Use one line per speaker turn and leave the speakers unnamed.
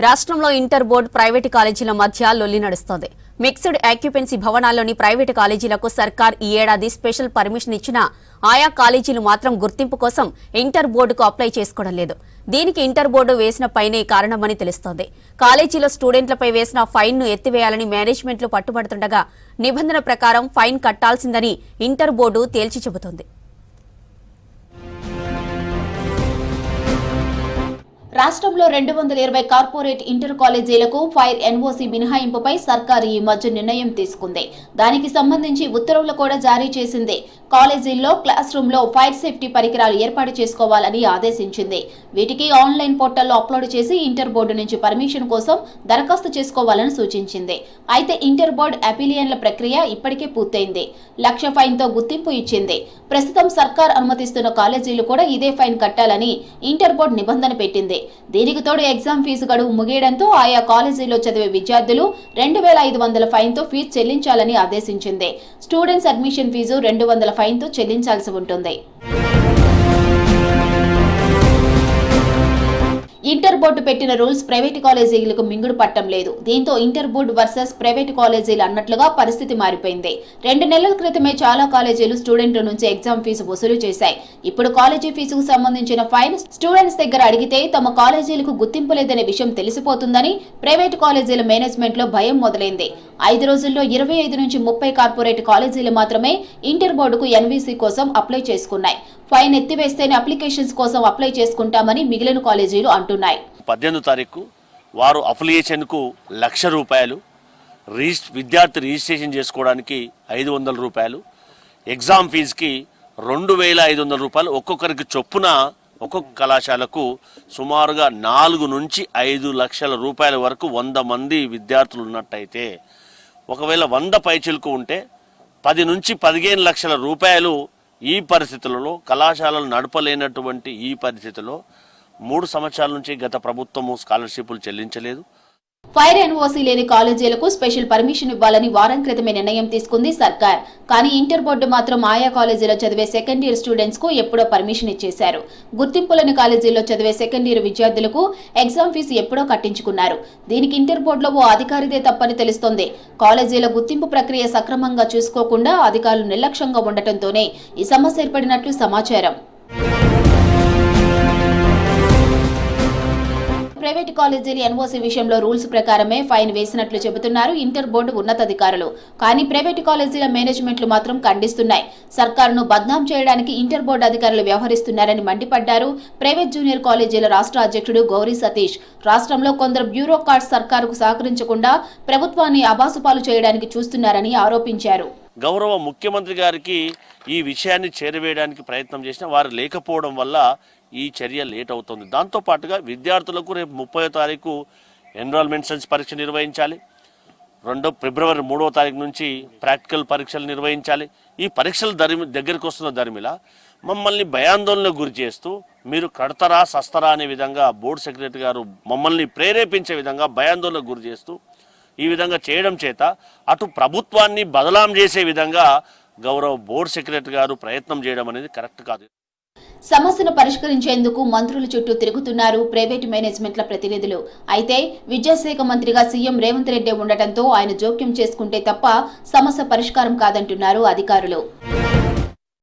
రాష్ట్రంలో inter board private కాలేజీల మధ్య లొల్లి నడుస్తోంది. మిక్స్డ్ ఆక్యుపెన్సీ భవనాల్లోని ప్రైవేటు కాలేజీలకు సర్కార్ ఈ ఏడాది స్పెషల్ పర్మిషన్ ఇచ్చినా ఆయా కాలేజీలు మాత్రం గుర్తింపు కోసం ఇంటర్ బోర్డుకు అప్లై చేసుకోవడం లేదు. దీనికి ఇంటర్ బోర్డు వేసిన ఫైనే కారణమని తెలుస్తోంది. కాలేజీలో స్టూడెంట్లపై వేసిన ఫైన్ను ఎత్తివేయాలని మేనేజ్మెంట్లు పట్టుబడుతుండగా నిబంధన ప్రకారం ఫైన్ కట్టాల్సిందని ఇంటర్ బోర్డు తేల్చి చెబుతోంది.
రాష్ట్రంలో 220 కార్పొరేట్ ఇంటర్ కాలేజీలకు ఫైర్ ఎన్ఓసీ మినహాయింపుపై సర్కారు ఈ మధ్య నిర్ణయం తీసుకుంది. దానికి సంబంధించి ఉత్తర్వులు కూడా జారీ చేసింది. కాలేజీల్లో క్లాస్ రూమ్ లో ఫైర్ సేఫ్టీ పరికరాలు ఏర్పాటు చేసుకోవాలని ఆదేశించింది. వీటికి ఆన్లైన్ పోర్టల్లో అప్లోడ్ చేసి ఇంటర్ బోర్డు నుంచి పర్మిషన్ కోసం దరఖాస్తు చేసుకోవాలని సూచించింది. అయితే ఇంటర్ బోర్డు అపీలియన్ల ప్రక్రియ ఇప్పటికే పూర్తయింది. 1,00,000 ఫైన్ తో గుర్తింపు ఇచ్చింది. ప్రస్తుతం సర్కార్ అనుమతిస్తున్న కాలేజీలు కూడా ఇదే ఫైన్ కట్టాలని ఇంటర్ బోర్డు నిబంధన పెట్టింది. దీనికి తోడు ఎగ్జామ్ ఫీజు గడువు ముగియడంతో ఆయా కాలేజీలో చదివే విద్యార్థులు 2,500 ఫైన్ తో ఫీజు చెల్లించాలని ఆదేశించింది. స్టూడెంట్స్ అడ్మిషన్ ఫీజు 200 ఫైన్ తో చెల్లించాల్సి ఉంటుంది. ఇంటర్ బోర్డు పెట్టిన రూల్స్ ప్రైవేటు కాలేజీలకు మింగుడు పట్టం లేదు. దీంతో ఇంటర్ బోర్డు వర్సెస్ ప్రైవేటు కాలేజీలు అన్నట్లుగా పరిస్థితి మారిపోయింది. 2 నెలల క్రితమే చాలా కాలేజీలు స్టూడెంట్ల నుంచి ఎగ్జామ్ ఫీజు వసూలు చేశాయి. ఇప్పుడు కాలేజీ ఫీజుకు సంబంధించిన ఫైన్ స్టూడెంట్స్ దగ్గర అడిగితే తమ కాలేజీలకు గుర్తింపు లేదనే విషయం తెలిసిపోతుందని ప్రైవేటు కాలేజీల మేనేజ్మెంట్ లో భయం మొదలైంది. 5 రోజుల్లో 25 నుంచి 30 కార్పొరేట్ కాలేజీలు మాత్రమే ఇంటర్ బోర్డుకు ఎన్వీసీ కోసం అప్లై చేసుకున్నాయి. ఫైన్ ఎత్తివేస్తేనే అప్లికేషన్స్ కోసం అప్లై చేసుకుంటామని మిగిలిన కాలేజీలు అంటున్నాయి.
18వ తారీఖు వారు అఫిలియేషన్కు ₹1,00,000, విద్యార్థి రిజిస్ట్రేషన్ చేసుకోవడానికి ₹500, ఎగ్జామ్ ఫీజుకి ₹2,500 ఒక్కొక్కరికి చొప్పున ఒక్కొక్క కళాశాలకు సుమారుగా 4 నుంచి 5 లక్షల రూపాయల వరకు 100 మంది విద్యార్థులు ఉన్నట్టయితే, ఒకవేళ 100 పైచిలకు ఉంటే 10 నుంచి 15 లక్షల రూపాయలు ఈ పరిస్థితులలో కళాశాలలు నడపలేనటువంటి ఈ పరిస్థితిలో 3 సంవత్సరాల నుంచి గత ప్రభుత్వము స్కాలర్షిప్లు చెల్లించలేదు.
ఫైర్ ఎన్ఓసీ లేని కాలేజీలకు స్పెషల్ పర్మిషన్ ఇవ్వాలని వారం క్రితమే నిర్ణయం తీసుకుంది సర్కార్. కానీ ఇంటర్ బోర్డు మాత్రం ఆయా కాలేజీలో చదివే సెకండ్ ఇయర్ స్టూడెంట్స్ కు ఎప్పుడో పర్మిషన్ ఇచ్చేశారు. గుర్తింపులేని కాలేజీల్లో చదివే సెకండ్ ఇయర్ విద్యార్థులకు ఎగ్జామ్ ఫీజు ఎప్పుడో కట్టించుకున్నారు. దీనికి ఇంటర్ బోర్డులో ఓ అధికారిదే తప్పని తెలుస్తోంది. కాలేజీల గుర్తింపు ప్రక్రియ సక్రమంగా చూసుకోకుండా అధికారులు నిర్లక్ష్యంగా ఉండటంతోనే ఈ సమస్య ఏర్పడినట్లు సమాచారం. ప్రైవేటు కాలేజీల ఎన్ఓసీ విషయంలో రూల్స్ ప్రకారమే ఫైన్ వేసినట్లు చెబుతున్నారు ఇంటర్ బోర్డు ఉన్నతాధికారులు. కానీ ప్రైవేటు కాలేజీల మేనేజ్మెంట్లు మాత్రం ఖండిస్తున్నాయి. సర్కారును బద్నాం చేయడానికి ఇంటర్ బోర్డు అధికారులు వ్యవహరిస్తున్నారని మండిపడ్డారు ప్రైవేట్ జూనియర్ కాలేజీల రాష్ట్ర అధ్యక్షుడు గౌరీ సతీష్. రాష్ట్రంలో కొందరు బ్యూరోక్రాట్స్ సర్కారుకు సహకరించకుండా ప్రభుత్వాన్ని అబాసుపాలు చేయడానికి చూస్తున్నారని ఆరోపించారు.
గౌరవ ముఖ్యమంత్రి గారికి ఈ విషయాన్ని చేరవేయడానికి ప్రయత్నం చేసినా వారు లేకపోవడం వల్ల ఈ చర్య లేట్ అవుతుంది. దాంతోపాటుగా విద్యార్థులకు రేపు 30వ తారీఖు ఎన్రోల్మెంట్ సెన్స్ పరీక్ష నిర్వహించాలి. ఫిబ్రవరి 3వ తారీఖు నుంచి ప్రాక్టికల్ పరీక్షలు నిర్వహించాలి. ఈ పరీక్షలు దగ్గరికి వస్తున్న ధర్మిలా మమ్మల్ని భయాందోళనకు గురి చేస్తూ మీరు కడతారా సస్తరా అనే విధంగా బోర్డు సెక్రటరీ గారు మమ్మల్ని ప్రేరేపించే విధంగా భయాందోళనకు గురి చేస్తూ ఈ విధంగా చేయడం చేత అటు ప్రభుత్వాన్ని బదలాం చేసే విధంగా గౌరవ బోర్డు సెక్రటరీ గారు ప్రయత్నం చేయడం అనేది కరెక్ట్ కాదు.
సమస్యను పరిష్కరించేందుకు మంత్రుల చుట్టూ తిరుగుతున్నారు ప్రైవేటు మేనేజ్మెంట్ల ప్రతినిధులు. అయితే విద్యాశాఖ మంత్రిగా సీఎం రేవంత్ రెడ్డి ఉండటంతో ఆయన జోక్యం చేసుకుంటే తప్ప సమస్య పరిష్కారం కాదంటున్నారు అధికారులు.